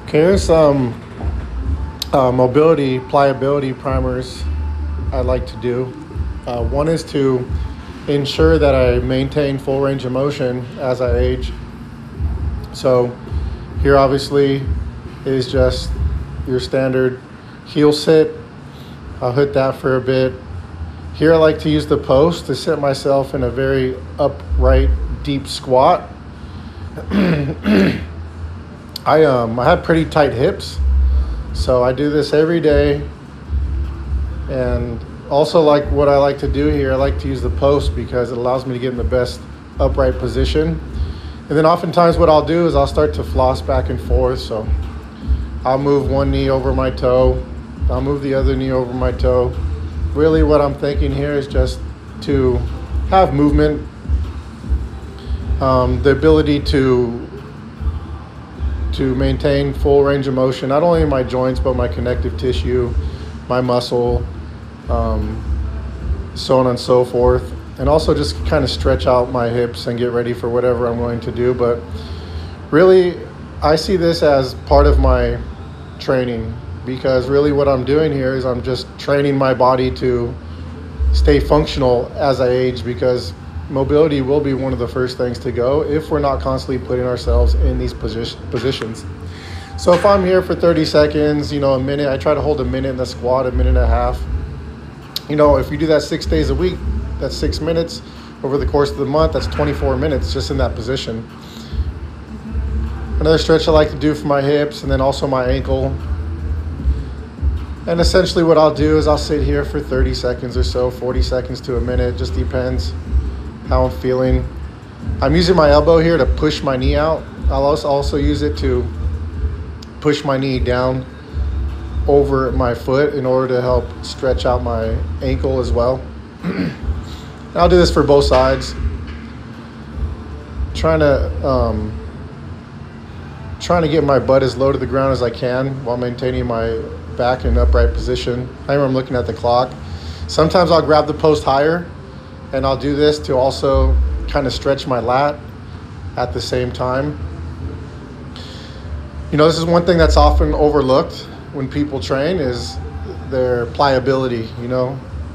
Okay, here's some mobility, pliability primers I like to do. One is to ensure that I maintain full range of motion as I age. So here obviously is just your standard heel sit. I'll hit that for a bit. Here I like to use the post to set myself in a very upright, deep squat. I have pretty tight hips, so I do this every day. And also, like what I like to do here, I like to use the post because it allows me to get in the best upright position. And then oftentimes what I'll do is I'll start to floss back and forth. So I'll move one knee over my toe, I'll move the other knee over my toe. Really what I'm thinking here is just to have movement, the ability to maintain full range of motion, not only in my joints, but my connective tissue, my muscle, so on and so forth. And also just kind of stretch out my hips and get ready for whatever I'm going to do. But really, I see this as part of my training, because really what I'm doing here is I'm just training my body to stay functional as I age, because mobility will be one of the first things to go if we're not constantly putting ourselves in these positions. So if I'm here for 30 seconds, a minute, I try to hold a minute in the squat, a minute and a half. If you do that 6 days a week, that's 6 minutes. Over the course of the month, that's 24 minutes just in that position. Another stretch I like to do for my hips and then also my ankle. And essentially what I'll do is I'll sit here for 30 seconds or so, 40 seconds to a minute, just depends how I'm feeling. I'm using my elbow here to push my knee out. I'll also use it to push my knee down over my foot in order to help stretch out my ankle as well. I'll do this for both sides. Trying to get my butt as low to the ground as I can while maintaining my back in an upright position. I remember I'm looking at the clock. Sometimes I'll grab the post higher, and I'll do this to also kind of stretch my lat at the same time. This is one thing that's often overlooked when people train is their pliability,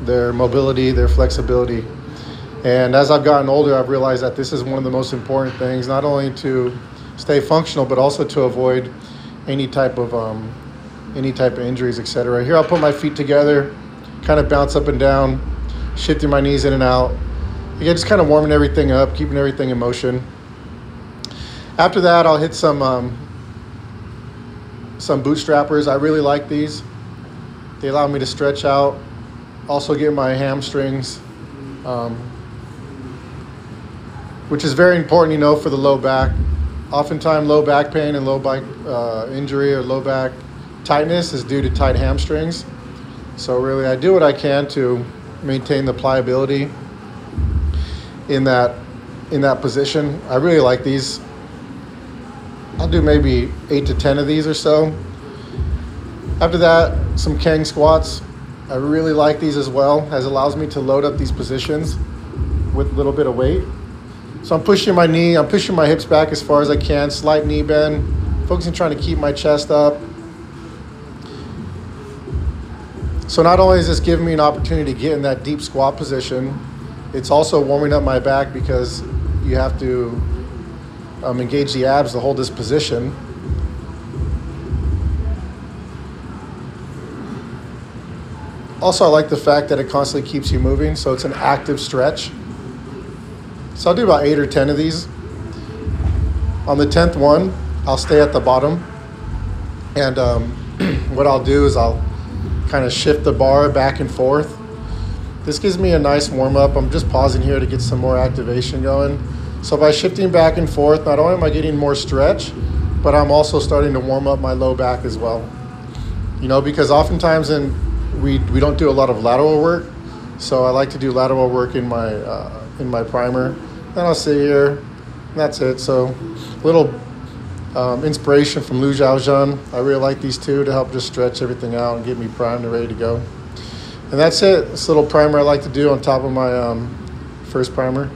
their mobility, their flexibility. And as I've gotten older, I've realized that this is one of the most important things, not only to stay functional, but also to avoid any type of injuries, etc. Here I'll put my feet together, kind of bounce up and down, shifting my knees in and out. Again, just kind of warming everything up, keeping everything in motion. After that, I'll hit some bootstrappers. I really like these. They allow me to stretch out, also get my hamstrings, which is very important, for the low back. Oftentimes, low back pain and low back injury or low back tightness is due to tight hamstrings. So really, I do what I can to maintain the pliability in that position. I really like these. I'll do maybe 8 to 10 of these or so. After that, some Kang squats. I really like these as well, as it allows me to load up these positions with a little bit of weight. So I'm pushing my knee, I'm pushing my hips back as far as I can, slight knee bend, focusing trying to keep my chest up. So not only is this giving me an opportunity to get in that deep squat position, it's also warming up my back, because you have to engage the abs to hold this position. Also, I like the fact that it constantly keeps you moving, so it's an active stretch. So I'll do about 8 or 10 of these. On the 10th one, I'll stay at the bottom. And what I'll do is I'll kind of shift the bar back and forth. This gives me a nice warm up. I'm just pausing here to get some more activation going. So by shifting back and forth, not only am I getting more stretch, but I'm also starting to warm up my low back as well. Because oftentimes we don't do a lot of lateral work. So I like to do lateral work in my primer. Then I'll sit here, and that's it. So a little inspiration from Lu Zhaozhen. I really like these two to help just stretch everything out and get me primed and ready to go. And that's it. This little primer I like to do on top of my first primer.